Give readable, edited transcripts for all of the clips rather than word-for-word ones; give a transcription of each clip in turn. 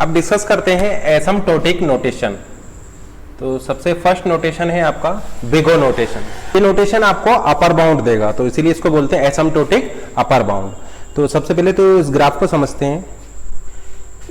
अब डिस्कस करते हैं एसिम्प्टोटिक नोटेशन। तो सबसे फर्स्ट नोटेशन है आपका बिग ओ नोटेशन। ये नोटेशन आपको अपर बाउंड देगा, तो इसीलिए इसको बोलते हैं एसिम्प्टोटिक अपर बाउंड। तो सबसे पहले तो इस ग्राफ को समझते हैं।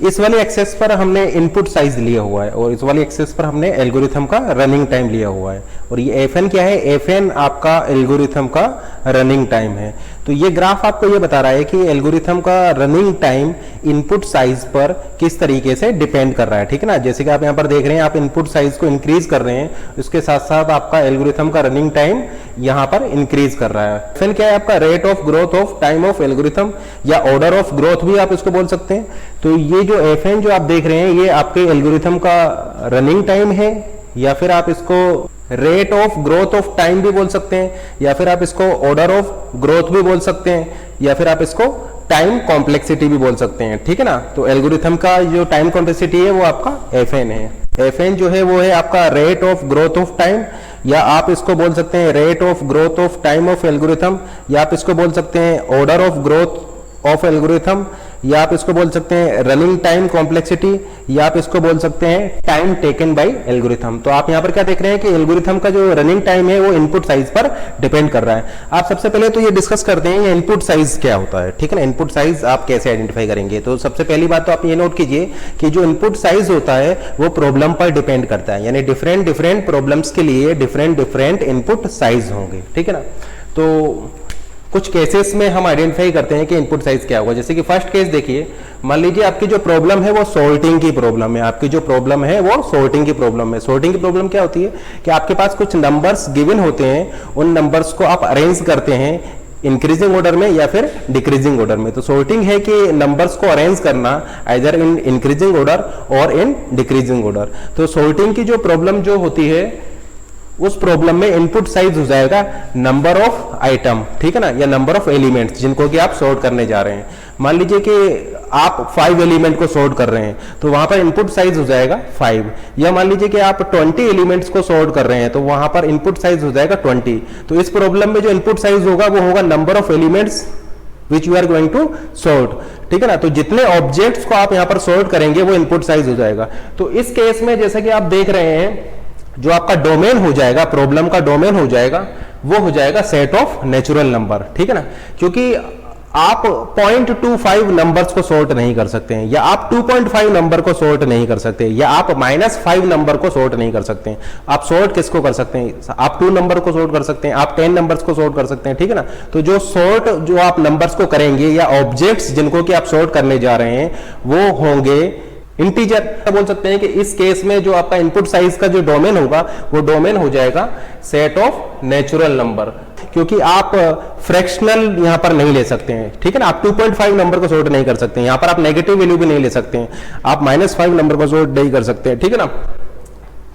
इस वाले एक्सेस पर हमने इनपुट साइज लिया हुआ है और इस वाले एक्सेस पर हमने एल्गोरिथम का रनिंग टाइम लिया हुआ है। और ये एफ एन क्या है? एफ एन आपका एल्गोरिथम का रनिंग टाइम है। तो ये ग्राफ आपको ये बता रहा है कि एल्गोरिथम का रनिंग टाइम इनपुट साइज पर किस तरीके से डिपेंड कर रहा है, ठीक है ना। जैसे कि आप यहाँ पर देख रहे हैं, आप इनपुट साइज को इंक्रीज कर रहे हैं, उसके साथ साथ आपका एल्गोरिथम का रनिंग टाइम यहाँ पर इंक्रीज कर रहा है। फिर क्या है आपका? Rate of growth of time of algorithm या ऑर्डर ऑफ ग्रोथ भी आप इसको बोल सकते हैं। तो ये जो एफ एन जो आप देख रहे हैं, ये आपके एल्गोरिथम का रनिंग टाइम है, या फिर आप इसको rate of growth of time भी बोल सकते हैं, या फिर आप इसको ऑर्डर ऑफ ग्रोथ भी बोल सकते हैं, या फिर आप इसको टाइम कॉम्प्लेक्सिटी भी बोल सकते हैं, ठीक है ना। तो एल्गोरिथम का जो टाइम कॉम्प्लेक्सिटी है वो आपका एफ एन है। एफ एन जो है वो है आपका rate of growth of time, या आप इसको बोल सकते हैं rate of growth of time of algorithm, या आप इसको बोल सकते हैं order of growth of algorithm, या आप इसको बोल सकते हैं रनिंग टाइम कॉम्प्लेक्सिटी, या आप इसको बोल सकते हैं टाइम टेकन बाय एल्गोरिथम। तो आप यहां पर क्या देख रहे हैं कि एल्गोरिथम का जो रनिंग टाइम है वो इनपुट साइज पर डिपेंड कर रहा है। आप सबसे पहले तो ये डिस्कस करते हैं ये इनपुट साइज क्या होता है, ठीक है ना। इनपुट साइज आप कैसे आइडेंटिफाई करेंगे? तो सबसे पहली बात तो आप ये नोट कीजिए कि जो इनपुट साइज होता है वो प्रॉब्लम पर डिपेंड करता है, यानी डिफरेंट डिफरेंट प्रॉब्लम्स के लिए डिफरेंट डिफरेंट इनपुट साइज होंगे, ठीक है ना। तो कुछ केसेस में हम आइडेंटिफाई करते हैं कि इनपुट साइज क्या होगा। जैसे कि फर्स्ट केस देखिए, मान लीजिए आपकी जो प्रॉब्लम है वो सॉर्टिंग की प्रॉब्लम है। आपकी जो प्रॉब्लम है वो सॉर्टिंग की प्रॉब्लम है। सॉर्टिंग की प्रॉब्लम क्या होती है कि आपके पास कुछ नंबर्स गिवन होते हैं, उन नंबर्स को आप अरेंज करते हैं इंक्रीजिंग ऑर्डर में या फिर डिक्रीजिंग ऑर्डर में। तो सॉर्टिंग है कि नंबर्स को अरेंज करना आइदर इन इंक्रीजिंग ऑर्डर और इन डिक्रीजिंग ऑर्डर। तो सॉर्टिंग की जो प्रॉब्लम जो होती है उस प्रॉब्लम में इनपुट साइज हो जाएगा नंबर ऑफ आइटम, ठीक है ना, या नंबर ऑफ एलिमेंट्स जिनको कि आप सॉर्ट करने जा रहे हैं। मान लीजिए कि आप 5 एलिमेंट को सॉर्ट कर रहे हैं, तो वहां पर इनपुट साइज हो जाएगा 5। या मान लीजिए कि आप 20 एलिमेंट्स को सॉर्ट कर रहे हैं, तो वहां पर इनपुट साइज हो जाएगा 20। तो इस प्रॉब्लम में जो इनपुट साइज होगा वो होगा number of elements which you are going to sort, ठीक है ना। तो जितने ऑब्जेक्ट्स को आप यहां पर सॉर्ट करेंगे वो इनपुट साइज हो जाएगा। तो इस केस में जैसे कि आप देख रहे हैं, जो आपका डोमेन हो जाएगा, प्रॉब्लम का डोमेन हो जाएगा, वो हो जाएगा सेट ऑफ नेचुरल नंबर, ठीक है ना। क्योंकि आप 0.25 नंबर्स को सॉर्ट नहीं कर सकते हैं, या आप 2.5 नंबर को सॉर्ट नहीं कर सकते, या आप -5 नंबर को सॉर्ट नहीं कर सकते हैं। आप सॉर्ट किसको कर सकते हैं? आप 2 नंबर को सॉर्ट कर सकते हैं, आप 10 नंबर्स को सॉर्ट कर सकते हैं, ठीक है ना। तो जो सॉर्ट जो आप नंबर्स को करेंगे या ऑब्जेक्ट्स जिनको कि आप सॉर्ट करने जा रहे हैं वो होंगे इंटीजर। बोल सकते हैं कि इस केस में जो आपका इनपुट साइज का जो डोमेन होगा वो डोमेन हो जाएगा सेट ऑफ नेचुरल नंबर, क्योंकि आप फ्रैक्शनल यहां पर नहीं ले सकते हैं, ठीक है ना। आप 2.5 नंबर को सॉर्ट नहीं कर सकते हैं, यहां पर आप नेगेटिव वैल्यू भी नहीं ले सकते हैं, आप -5 नंबर को सॉर्ट नहीं कर सकते हैं, ठीक है ना।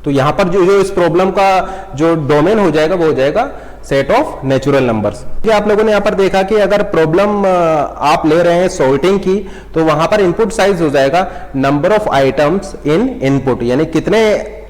तो यहां पर जो इस प्रॉब्लम का जो डोमेन हो जाएगा वो हो जाएगा सेट ऑफ नेचुरल नंबर्स। आप लोगों ने यहां पर देखा कि अगर प्रॉब्लम आप ले रहे हैं सॉर्टिंग की, तो वहां पर इनपुट साइज हो जाएगा number of items in input, यानी कितने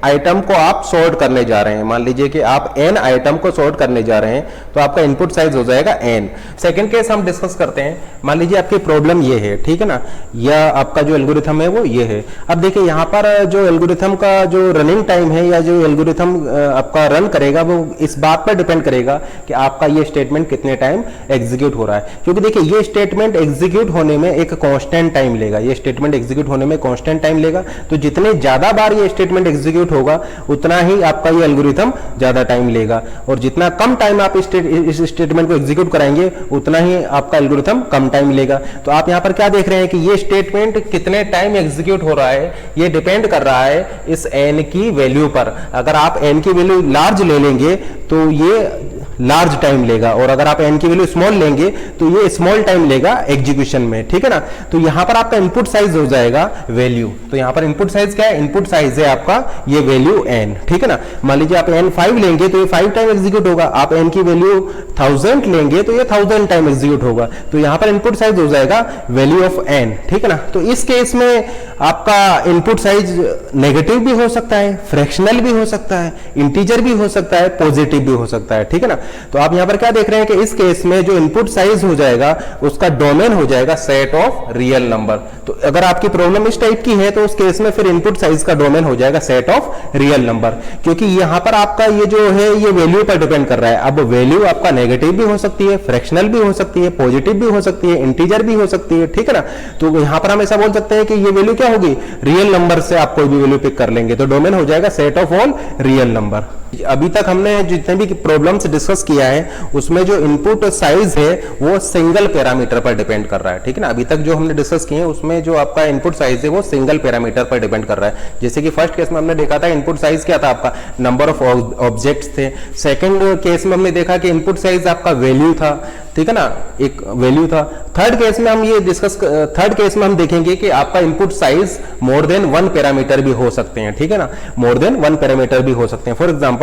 आइटम को आप सॉर्ट करने जा रहे हैं। मान लीजिए कि आप n आइटम को सॉर्ट करने जा रहे हैं, तो आपका इनपुट साइज हो जाएगा n। सेकंड केस हम डिस्कस करते हैं। मान लीजिए आपकी प्रॉब्लम ये है, ठीक है ना, या आपका जो एल्गोरिथम है वो ये है। अब देखिए यहाँ पर जो एल्गोरिथम का जो रनिंग टाइम है या जो एल्गोरिथम आपका रन करेगा वो इस बात पर डिपेंड करेगा कि आपका ये स्टेटमेंट कितने टाइम एग्जीक्यूट हो रहा है। क्योंकि देखिए ये स्टेटमेंट एग्जीक्यूट होने में एक कांस्टेंट टाइम लेगा, ये स्टेटमेंट एग्जीक्यूट होने में कांस्टेंट टाइम लेगा। तो जितने ज्यादा बार ये स्टेटमेंट एग्जीक्यूट होगा उतना ही आपका ये एल्गोरिथम ज्यादा टाइम लेगा, और जितना कम टाइम आप इस स्टेटमेंट को एग्जीक्यूट कराएंगे उतना ही आपका एल्गोरिथम कम टाइम लेगा। तो आप यहां पर क्या देख रहे हैं कि ये स्टेटमेंट कितने टाइम एग्जीक्यूट हो रहा है ये डिपेंड कर रहा है इस n की वैल्यू पर। अगर आप n की वैल्यू लार्ज ले लेंगे तो ये लार्ज टाइम लेगा, और अगर आप n की वैल्यू स्मॉल लेंगे तो ये स्मॉल टाइम लेगा एग्जीक्यूशन में, ठीक है ना। तो यहां पर आपका इनपुट साइज हो जाएगा वैल्यू। तो यहां पर इनपुट साइज क्या है? इनपुट साइज है आपका ये वैल्यू n, ठीक है ना। मान लीजिए आप n 5 लेंगे तो ये 5 टाइम एग्जीक्यूट होगा, आप n की वैल्यू 1000 लेंगे तो ये 1000 टाइम एग्जीक्यूट होगा। तो यहां पर इनपुट साइज हो जाएगा वैल्यू ऑफ n, ठीक है ना। तो इस केस में आपका इनपुट साइज नेगेटिव भी हो सकता है, फ्रैक्शनल भी हो सकता है, इंटीजर भी हो सकता है, पॉजिटिव भी हो सकता है, ठीक है ना। तो आप यहाँ पर क्या देख रहे हैं कि इस केस में जो इनपुट साइज हो जाएगा उसका डोमेन हो जाएगा सेट ऑफ रियल नंबर। तो अगर आपकी प्रॉब्लम इस टाइप की है तो उस केस में फिर इनपुट साइज का डोमेन हो जाएगा सेट ऑफ रियल नंबर, क्योंकि यहाँ पर आपका ये जो है ये वैल्यू पर डिपेंड कर रहा है। अब वैल्यू आपका नेगेटिव भी हो सकती है, फ्रैक्शनल भी हो सकती है, पॉजिटिव भी हो सकती है, इंटीजर भी हो सकती है, ठीक है ना। तो यहाँ पर हम ऐसा बोल सकते हैं कि ये वैल्यू क्या होगी, रियल नंबर से आप कोई भी वैल्यू पिक कर लेंगे तो डोमेन हो जाएगा set of all real number. अभी तक हमने जितने भी प्रॉब्लम्स डिस्कस किया है उसमें जो इनपुट साइज है वो सिंगल पैरामीटर पर डिपेंड कर रहा है, ठीक है ना। अभी तक जो हमने डिस्कस किए हैं उसमें जो आपका इनपुट साइज है वो सिंगल पैरामीटर पर डिपेंड कर रहा है। जैसे कि फर्स्ट केस में हमने देखा था इनपुट साइज क्या था, आपका नंबर ऑफ ऑब्जेक्ट्स थे। सेकंड केस में हमने देखा कि इनपुट साइज आपका वैल्यू था, ठीक है ना, एक वैल्यू था। थर्ड केस में हम ये थर्ड केस में हम देखेंगे कि आपका input size more than one parameter भी हो सकते हैं, ठीक है ना, मोर देन वन पैरामीटर भी हो सकते हैं। फॉर एग्जांपल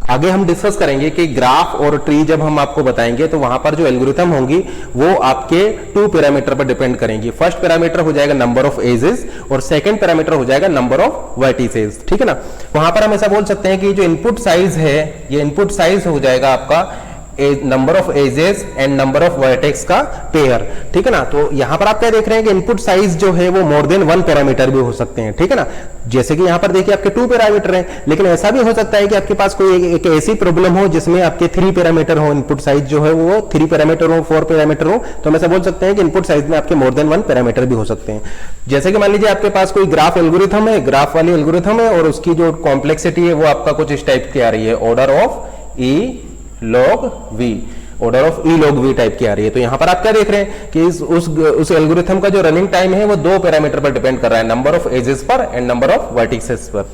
आगे हम डिस्कस करेंगे कि ग्राफ और ट्री जब हम आपको बताएंगे तो वहां पर जो एल्गोरिथम होंगी वो आपके टू पैरामीटर पर डिपेंड करेंगी। फर्स्ट पैरामीटर हो जाएगा नंबर ऑफ एजेस और सेकंड पैरामीटर हो जाएगा नंबर ऑफ वर्टिसेस, ठीक है ना। वहां पर हम ऐसा बोल सकते हैं कि जो इनपुट साइज है ये इनपुट साइज हो जाएगा आपका number of edges and number of vertex का पेयर, ठीक है ना। तो यहां पर आप क्या देख रहे हैं कि इनपुट साइज जो है वो मोर देन वन पैरामीटर भी हो सकते हैं, ठीक है ना। जैसे कि यहां पर देखिए आपके टू पैरामीटर हैं, लेकिन ऐसा भी हो सकता है कि आपके पास कोई एक ऐसी प्रॉब्लम हो जिसमें आपके थ्री पैरामीटर हो, इनपुट साइज जो है वो थ्री पैरामीटर हो, फोर पैरामीटर हो, तो हम ऐसा बोल सकते हैं कि इनपुट साइज में आपके मोर देन वन पैरामीटर भी हो सकते हैं। जैसे कि मान लीजिए आपके पास कोई ग्राफ एल्गोरिथम है, ग्राफ वाली एल्गोरिथम है और उसकी जो कॉम्प्लेक्सिटी है वो आपका कुछ इस टाइप की आ रही है, order of E log v, order of E log v type की आ रही है। तो यहां पर आप क्या देख रहे हैं कि उस एल्गोरिथम का जो रनिंग टाइम है वो दो पैरामीटर पर डिपेंड कर रहा है, नंबर ऑफ एजेस पर एंड नंबर ऑफ वर्टिसेस पर।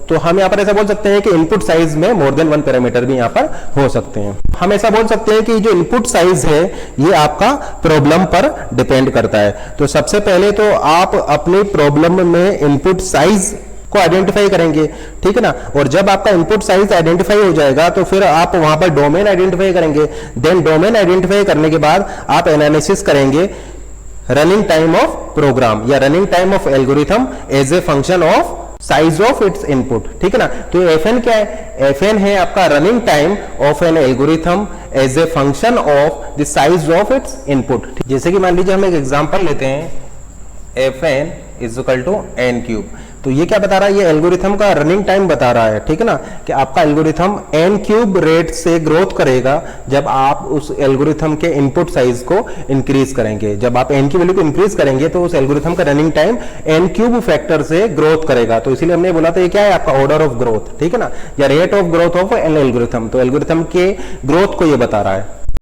तो हम यहां पर ऐसा बोल सकते हैं कि इनपुट साइज में मोर देन वन पैरामीटर भी यहां पर हो सकते हैं। हम ऐसा बोल सकते हैं कि जो इनपुट साइज है ये आपका प्रॉब्लम पर डिपेंड करता है। तो सबसे पहले तो आप अपनी प्रॉब्लम में इनपुट साइज को आइडेंटिफाई करेंगे, ठीक है ना। और जब आपका इनपुट साइज आइडेंटिफाई हो जाएगा तो फिर आप वहां पर डोमेन आइडेंटिफाई करेंगे। देन डोमेन आइडेंटिफाई करने के बाद आप एनालिसिस करेंगे रनिंग टाइम ऑफ प्रोग्राम या running time of algorithm as a function of size of its input, ठीक है ना। तो FN क्या है, FN है आपका running time of an algorithm as a function of the size of its input. जैसे कि मान लीजिए हम एक एग्जांपल लेते हैं, FN is equal to n cube. तो ये क्या बता रहा है, ये एल्गोरिथम का रनिंग टाइम बता रहा है, ठीक है ना, कि आपका एल्गोरिथम n क्यूब रेट से ग्रोथ करेगा जब आप उस एल्गोरिथम के इनपुट साइज को इंक्रीज करेंगे। जब आप n की वैल्यू को इंक्रीज करेंगे तो उस एल्गोरिथम का running time n cube factor से ग्रोथ करेगा। तो इसीलिए हमने बोला था ये क्या है आपका ऑर्डर ऑफ ग्रोथ, ठीक है ना, या rate of growth of an algorithm. तो एल्गोरिथम के ग्रोथ को ये बता रहा है।